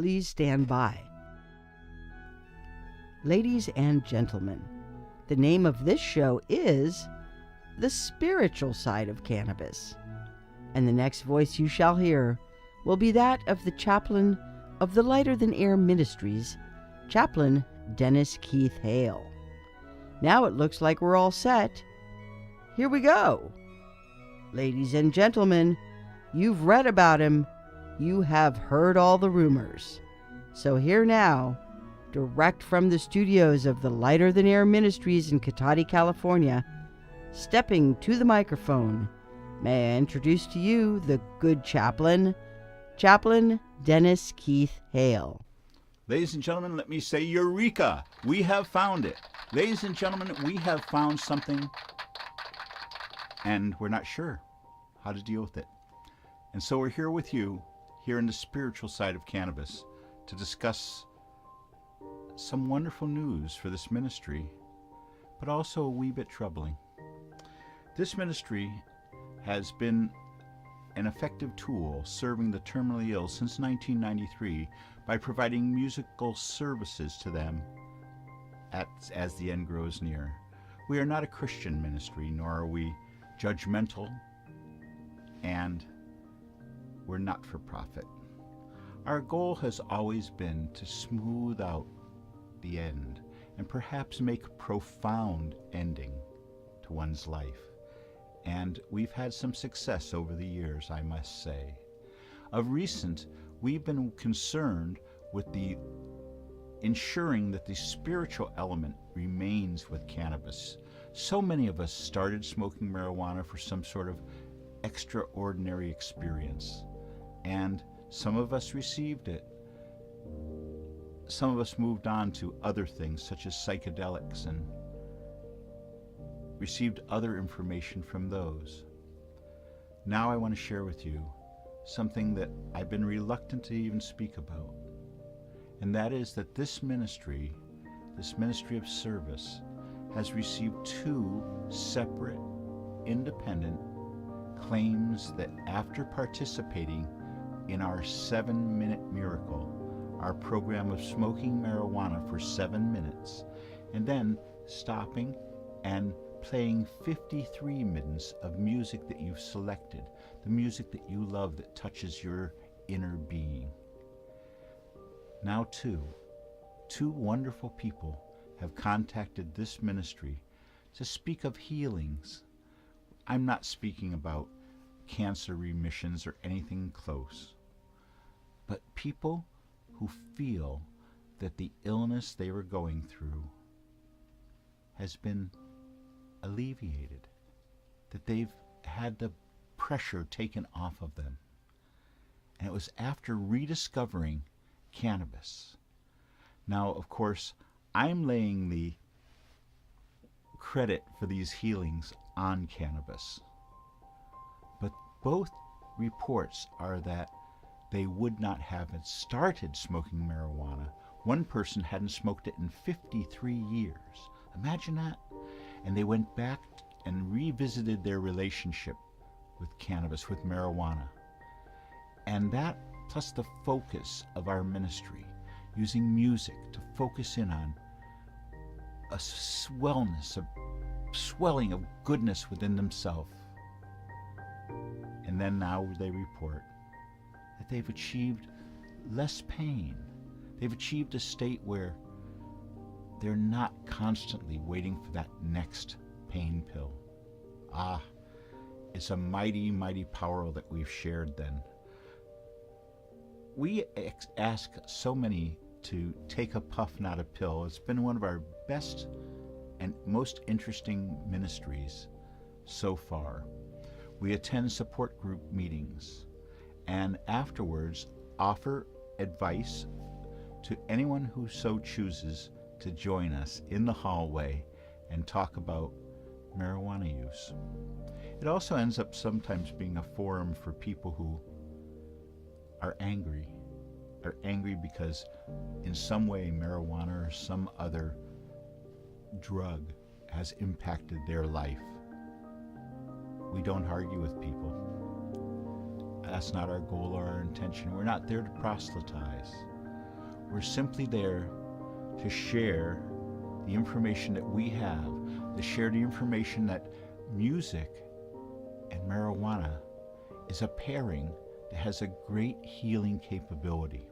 Please stand by. Ladies and gentlemen, the name of this show is The Spiritual Side of Cannabis. And the next voice you shall hear will be that of the chaplain of the Lighter Than Air Ministries, Chaplain Dennis Keith Hale. Now it looks like we're all set. Here we go. Ladies and gentlemen, you've read about him. You have heard all the rumors. So here now, direct from the studios of the Lighter Than Air Ministries in Cotati, California, stepping to the microphone, may I introduce to you the good chaplain, Chaplain Dennis Keith Hale. Ladies and gentlemen, let me say Eureka! We have found it. Ladies and gentlemen, we have found something, and we're not sure how to deal with it. And so we're here with you, here in the spiritual side of cannabis, to discuss some wonderful news for this ministry, but also a wee bit troubling. This ministry has been an effective tool serving the terminally ill since 1993 by providing musical services to them as the end grows near. We are not a Christian ministry, nor are we judgmental, and we're not for profit. Our goal has always been to smooth out the end and perhaps make a profound ending to one's life. And we've had some success over the years, I must say. Of recent, we've been concerned with the ensuring that the spiritual element remains with cannabis. So many of us started smoking marijuana for some sort of extraordinary experience, and some of us received it. Some of us moved on to other things such as psychedelics and received other information from those. Now I want to share with you something that I've been reluctant to even speak about, and that is that this ministry of service, has received 2 separate, independent claims that after participating in our 7-minute miracle, our program of smoking marijuana for 7 minutes, and then stopping and playing 53 minutes of music that you've selected, the music that you love that touches your inner being. Now two wonderful people have contacted this ministry to speak of healings. I'm not speaking about cancer remissions or anything close, but people who feel that the illness they were going through has been alleviated, that they've had the pressure taken off of them. And it was after rediscovering cannabis. Now, of course, I'm laying the credit for these healings on cannabis, but both reports are that they would not have started smoking marijuana. One person hadn't smoked it in 53 years. Imagine that. And they went back and revisited their relationship with cannabis, with marijuana. And that, plus the focus of our ministry, using music to focus in on a swellness, a swelling of goodness within themselves. And then now they report that they've achieved less pain. They've achieved a state where they're not constantly waiting for that next pain pill. It's a mighty, mighty power that we've shared then. We ask so many to take a puff, not a pill. It's been one of our best and most interesting ministries so far. We attend support group meetings and afterwards offer advice to anyone who so chooses to join us in the hallway and talk about marijuana use. It also ends up sometimes being a forum for people who are angry because in some way marijuana or some other drug has impacted their life. We don't argue with people. That's not our goal or our intention. We're not there to proselytize. We're simply there to share the information that we have, to share the information that music and marijuana is a pairing that has a great healing capability.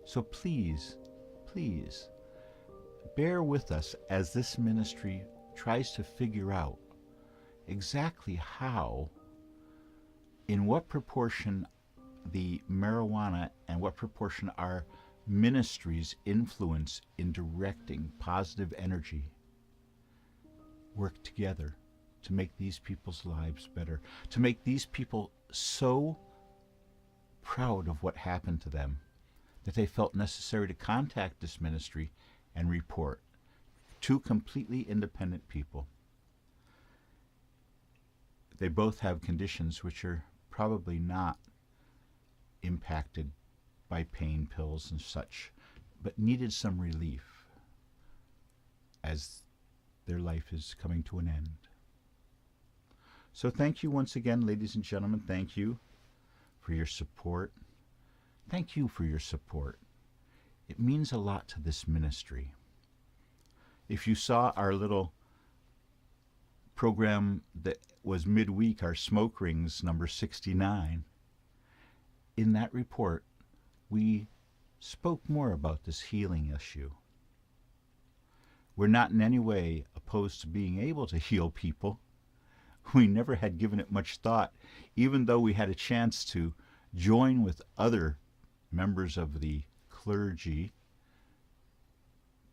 So please, please, bear with us as this ministry tries to figure out exactly how, in what proportion the marijuana and what proportion our ministries' influence in directing positive energy work together to make these people's lives better, to make these people so proud of what happened to them that they felt necessary to contact this ministry and report. Two completely independent people. They both have conditions which are probably not impacted by pain pills and such, but needed some relief as their life is coming to an end. So thank you once again, ladies and gentlemen. Thank you for your support. Thank you for your support. It means a lot to this ministry. If you saw our little program that was midweek, our Smoke Rings number 69, in that report, we spoke more about this healing issue. We're not in any way opposed to being able to heal people. We never had given it much thought, even though we had a chance to join with other members of the clergy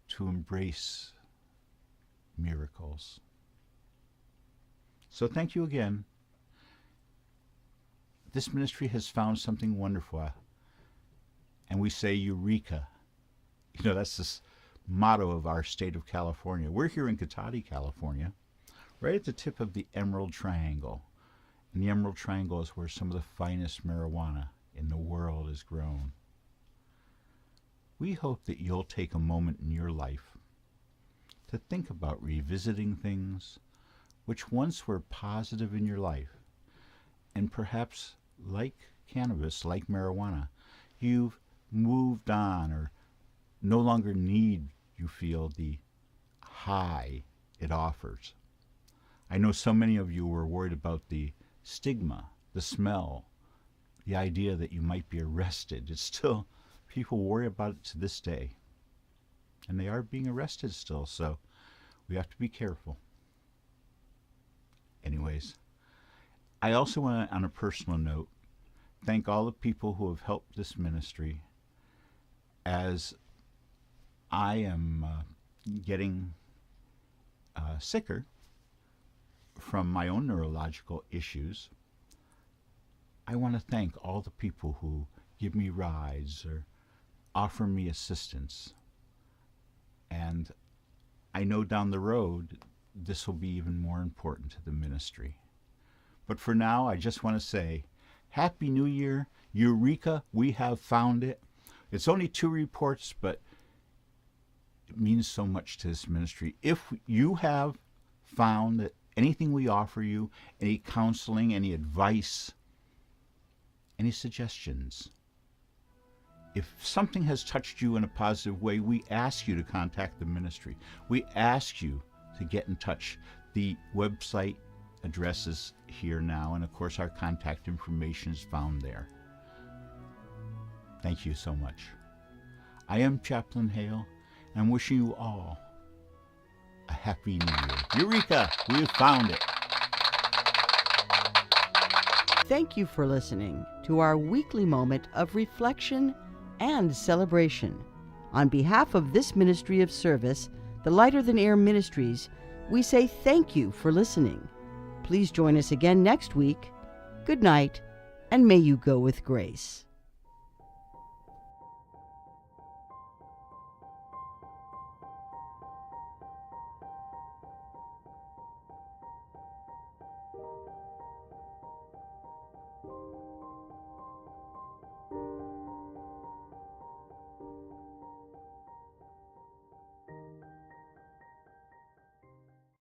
to embrace miracles. So thank you again. This ministry has found something wonderful, and we say Eureka. You know, that's the motto of our state of California. We're here in Cotati, California, right at the tip of the Emerald Triangle. And the Emerald Triangle is where some of the finest marijuana in the world is grown. We hope that you'll take a moment in your life to think about revisiting things which once were positive in your life, and perhaps, like cannabis, like marijuana, you've moved on or no longer need, you feel, the high it offers. I know so many of you were worried about the stigma, the smell, the idea that you might be arrested. It's still, people worry about it to this day. And they are being arrested still, so we have to be careful. Anyways, I also want to, on a personal note, thank all the people who have helped this ministry as I am getting sicker from my own neurological issues. I want to thank all the people who give me rides or offer me assistance. And I know down the road this will be even more important to the ministry. But for now, I just want to say, Happy New Year. Eureka, we have found it. It's only 2 reports, but it means so much to this ministry. If you have found that anything we offer you, any counseling, any advice, any suggestions, if something has touched you in a positive way, we ask you to contact the ministry. We ask you to get in touch. The website address is here now, and of course our contact information is found there. Thank you so much. I am Chaplain Hale, and I'm wishing you all a Happy New Year. Eureka! We have found it. Thank you for listening to our weekly moment of reflection and celebration. On behalf of this ministry of service, the Lighter Than Air Ministries, we say thank you for listening. Please join us again next week. Good night, and may you go with grace.